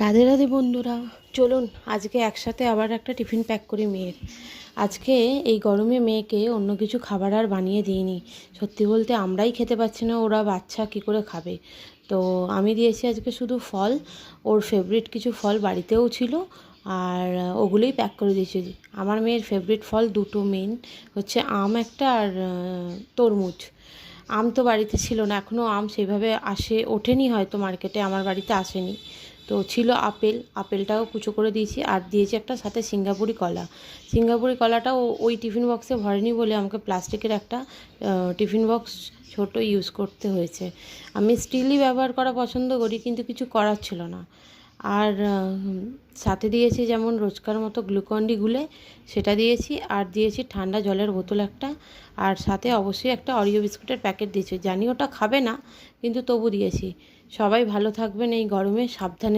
রাধে রাধে বন্ধুরা, চলুন আজকে একসাথে আবার একটা টিফিন প্যাক করি মেয়ের। আজকে এই গরমে মেয়েকে অন্য কিছু খাবার আর বানিয়ে দিইনি। সত্যি বলতে আমরাই খেতে পাচ্ছি না, ওরা বাচ্চা কি করে খাবে। তো আমি দিয়েছি আজকে শুধু ফল, ওর ফেভারিট কিছু ফল বাড়িতেও ছিল, আর ওগুলোই প্যাক করে দিয়েছি। আমার মেয়ের ফেভারিট ফল দুটো মেন হচ্ছে আম একটা আর তরমুজ। আম তো বাড়িতে ছিল না, এখনও আম সেভাবে ওঠেনি, হয়তো মার্কেটে আমার বাড়িতে আসেনি। তো ছিল আপেল, আপেলটাও কুচো করে দিয়েছি, আর দিয়েছি একটা সাথে সিঙ্গাপুরি কলা। সিঙ্গাপুরি কলাটাও ওই টিফিন বক্সে ভরেনি বলে আমাকে প্লাস্টিকের একটা টিফিন বক্স ছোট ইউজ করতে হয়েছে। আমি স্টিলই ব্যবহার করা পছন্দ করি, কিন্তু কিছু করার ছিল না। আর সাথে দিয়েছি যেমন রোজকার মতো গ্লুকন-ডি গুলে সেটা দিয়েছি, আর দিয়েছি ঠান্ডা জলের বোতল একটা, আর সাথে অবশ্যই একটা অরিও বিস্কুটের প্যাকেট দিয়েছি। জানি ওটা খাবে না, কিন্তু তবু দিয়েছি। সবাই ভালো থাকবেন এই গরমে, সাবধানে